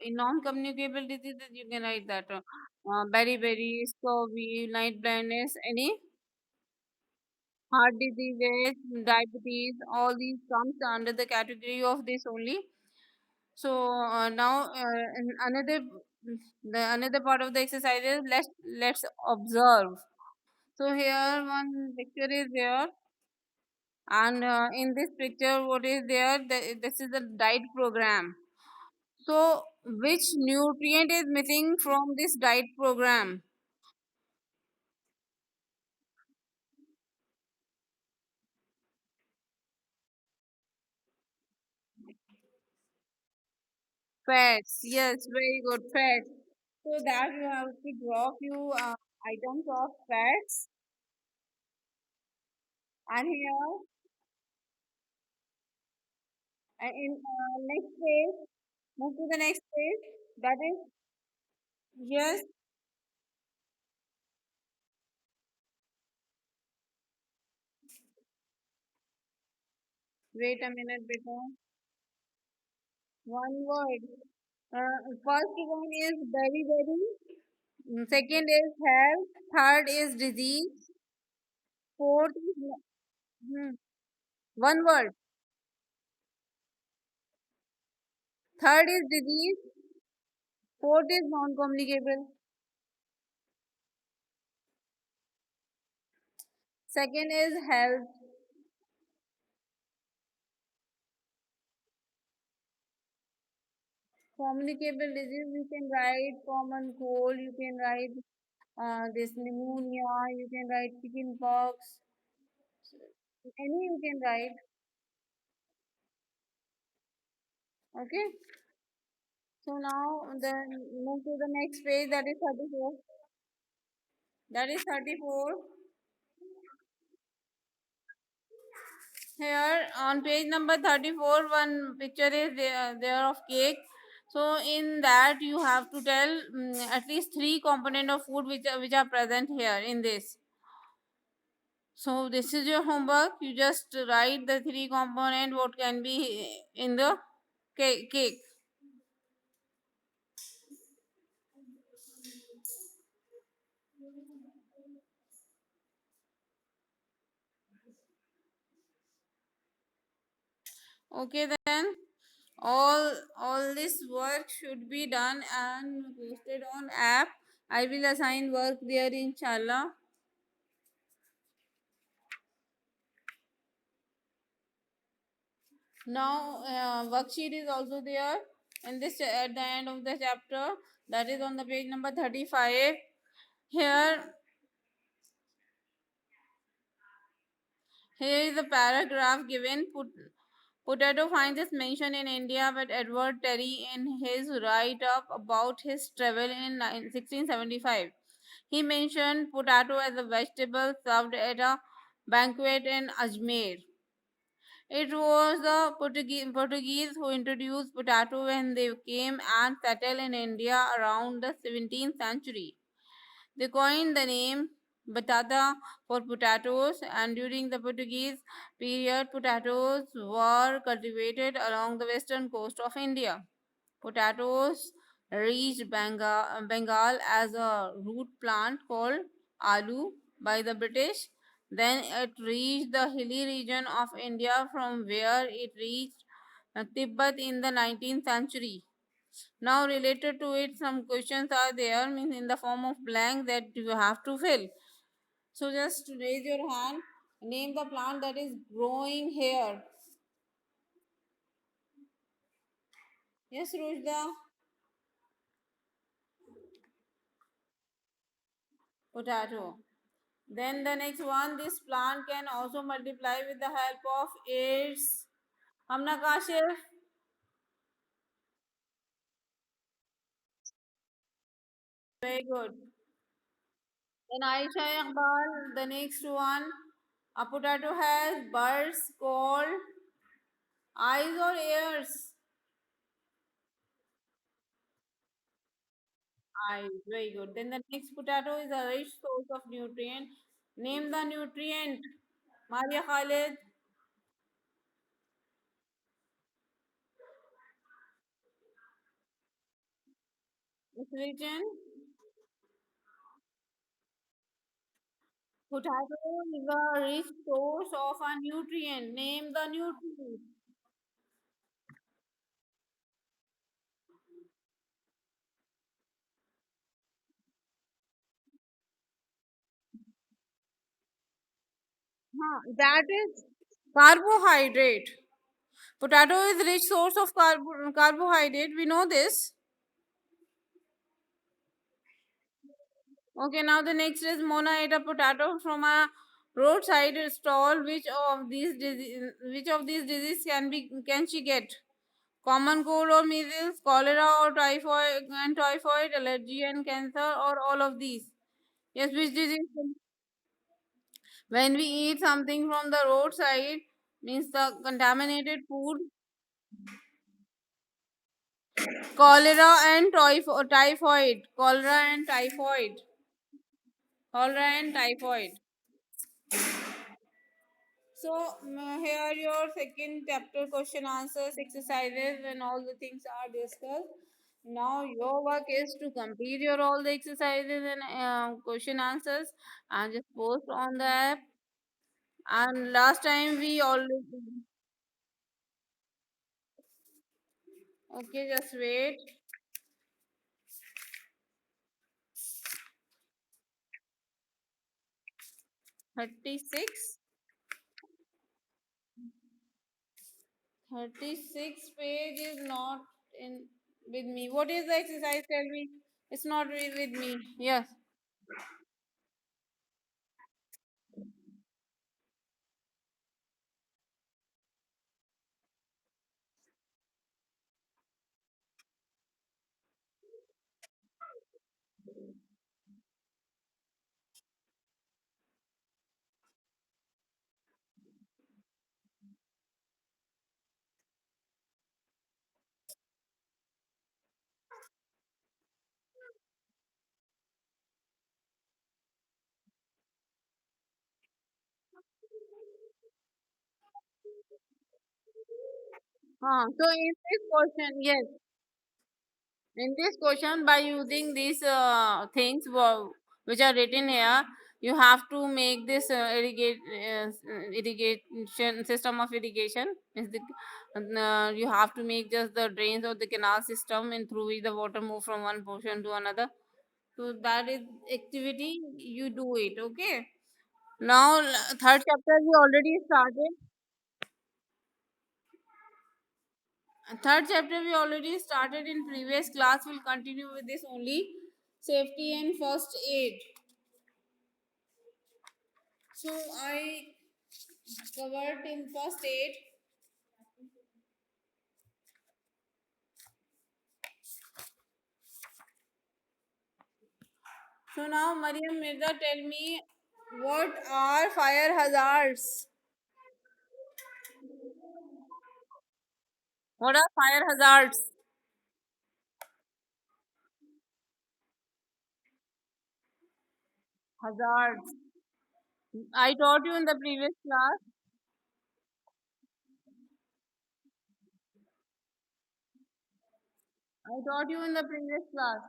in non-communicable diseases, you can write that beriberi, scurvy, night blindness, any heart diseases, diabetes, all these comes under the category of this only. So now in another part of the exercise is let's observe. So here one picture is there, and in this picture, what is there? This is the diet program. So which nutrient is missing from this diet program? Fats. Yes, very good. Fats. So that you have to draw few items of fats, and here in next page, move to the next page. That is yes. Wait a minute, beta. One word. First one is very very. Second is health. Third is disease. Fourth is one word. Third is disease. Fourth is non-communicable. Second is health. Communicable disease, you can write common cold, you can write this pneumonia, you can write chicken pox, any you can write. Okay. So now then move to the next page, that is 34. That is 34. Here on page number 34, one picture is there of cake. So in that you have to tell at least three component of food which are present here in this. So this is your homework. You just write the three component what can be in the cake. Okay then. All this work should be done and posted on app. I will assign work there inshallah. Now worksheet is also there in this at the end of the chapter. That is on the page number 35. Here Here is a paragraph given. Potato finds its mention in India with Edward Terry in his write up about his travel in 1675. He mentioned potato as a vegetable served at a banquet in Ajmer. It was the Portuguese who introduced potato when they came and settled in India around the 17th century. They coined the name batata for potatoes, and during the Portuguese period, potatoes were cultivated along the western coast of India. Potatoes reached Bengal as a root plant called aloo by the British. Then it reached the hilly region of India from where it reached Tibet in the 19th century. Now, related to it, some questions are there, means in the form of blank that you have to fill. So, just raise your hand, name the plant that is growing here. Yes, Rushda, potato. Then the next one, this plant can also multiply with the help of its. Hamna Kashif, very good. Then Aisha Iqbal, the next one, a potato has birds called eyes or ears. Eyes, very good. Then the next potato is a rich source of nutrient. Name the nutrient. Maria Khalid, Religion. Potato is a rich source of a nutrient. Name the nutrient. That is carbohydrate. Potato is rich source of carbohydrate. We know this. Okay, now the next is Mona ate a potato from a roadside stall. Which of these diseases can she get? Common cold or measles, cholera or typhoid, allergy and cancer, or all of these. Yes, which disease? When we eat something from the roadside, means the contaminated food, cholera and typhoid. So here are your second chapter question answers, exercises, and all the things are discussed. Now your work is to complete your all the exercises and question answers and just post on the app. And last time we already okay, just wait. 36. 36 page is not in with me. What is the exercise? Tell me. It's not with me. Yes. So in this question, yes, in this question, by using these things which are written here, you have to make this irrigation system of irrigation. You have to make just the drains or the canal system, and through which the water move from one portion to another. So that is activity you do it. Okay. Now third chapter we already started. Third chapter we already started in previous class. We'll continue with this only. Safety and first aid. So I covered in first aid. So now Mariam Mirza, tell me, what are fire hazards? What are fire hazards? Hazards. I taught you in the previous class. I taught you in the previous class.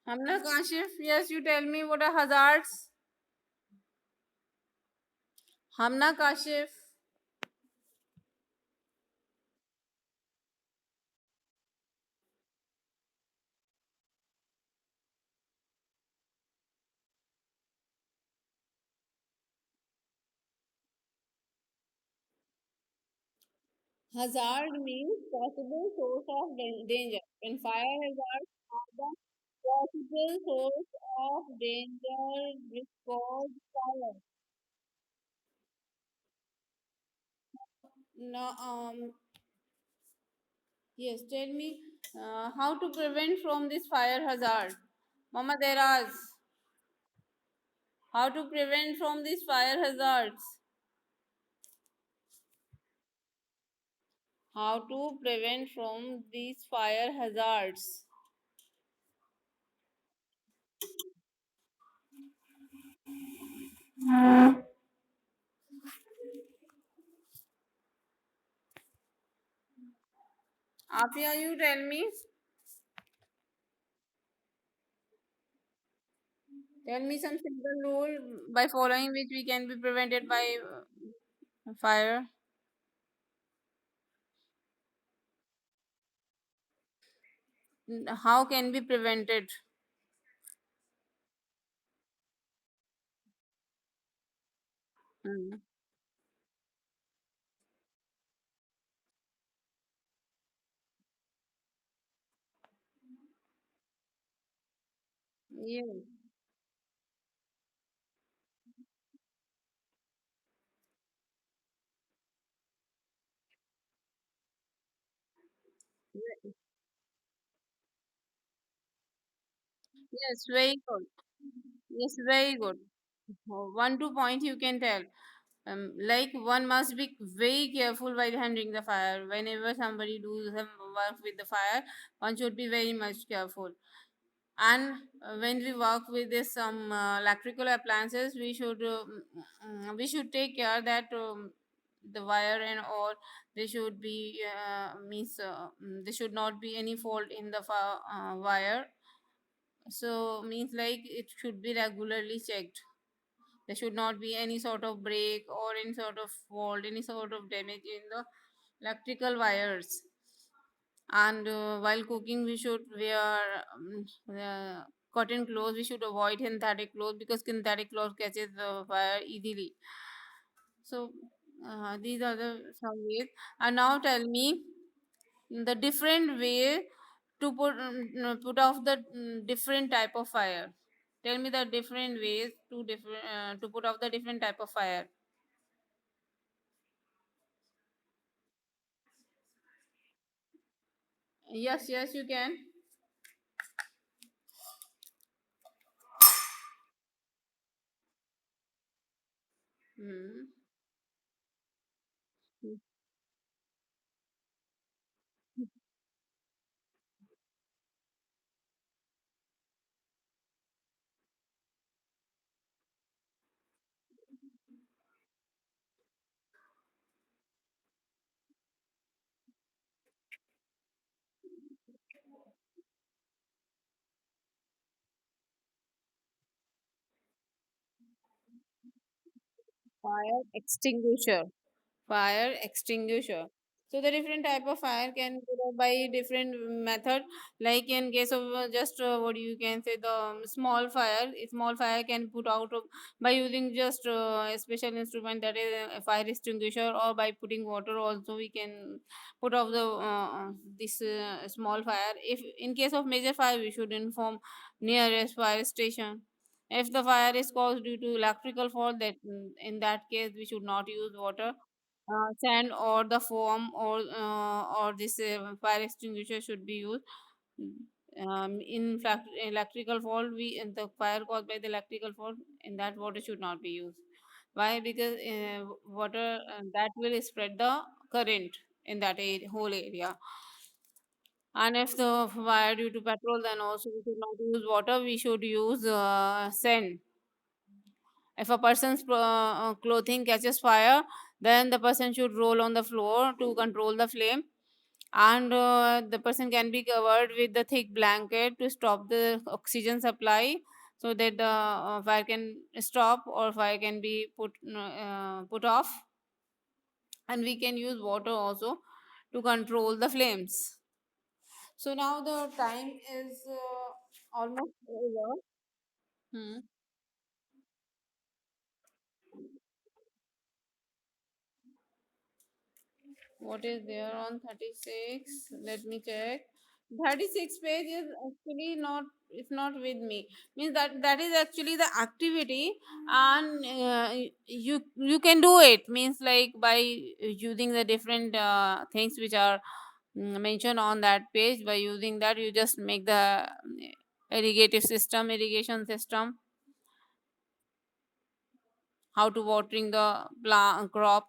Hamna Kashif, yes, you tell me what are hazards. Hamna Kashif. Hazard means possible source of danger. And fire hazards are the possible source of danger which cause fire. No, yes, tell me how to prevent from this fire hazard. Mama Deraz, how to prevent from these fire hazards? How to prevent from these fire hazards? Afia, you tell me. Tell me some simple rule by following which we can be prevented by fire. How can be prevented? Mm. Yeah. Yes, very good. Yes, very good. One two point you can tell. Like one must be very careful while handling the fire. Whenever somebody do some work with the fire, one should be very much careful. And when we work with this some electrical appliances, we should take care that the wire and all they should be there should not be any fault in the wire. So means like it should be regularly checked. There should not be any sort of break or any sort of fault, any sort of damage in the electrical wires. And while cooking, we should wear cotton clothes. We should avoid synthetic clothes because synthetic clothes catches the fire easily. So these are the some ways. And now tell me the different way to put off the different type of fire. Tell me the different ways to put off the different type of fire. Yes, yes, you can. Hmm. Fire extinguisher. Fire extinguisher. So the different type of fire can put out by different method. Like in case of just what you can say the small fire, a small fire can put out by using just a special instrument that is a fire extinguisher, or by putting water also we can put off the this small fire. If in case of major fire, we should inform nearest fire station. If the fire is caused due to electrical fault, that in that case we should not use water, sand or the foam, or this fire extinguisher should be used. In fact, electrical fault, we in the fire caused by the electrical fault, in that water should not be used. Why? Because water that will spread the current in that whole area. And if the fire due to petrol, then also we should not use water. We should use sand. If a person's clothing catches fire, then the person should roll on the floor to control the flame. And the person can be covered with the thick blanket to stop the oxygen supply, so that the fire can stop or fire can be put off. And we can use water also to control the flames. So now the time is almost over. Hmm. What is there on 36? Let me check. 36 page is actually not, it's not with me. Means that is actually the activity, and you can do it. Means like by using the different things which are mentioned on that page. By using that, you just make the irrigation system, how to watering the plant crop.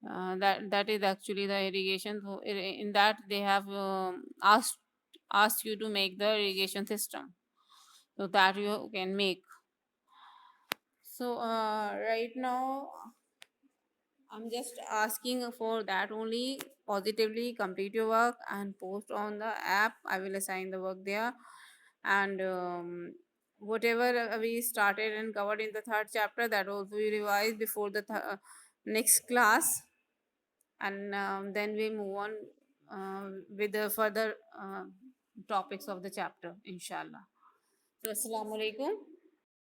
That is actually the irrigation. So in that they have asked you to make the irrigation system. so that you can make. So right now I'm just asking for that only. Positively complete your work and post on the app. I will assign the work there. And whatever we started and covered in the third chapter, that also we revise before the next class. And then we move on with the further topics of the chapter, inshallah. So, assalamu alaikum.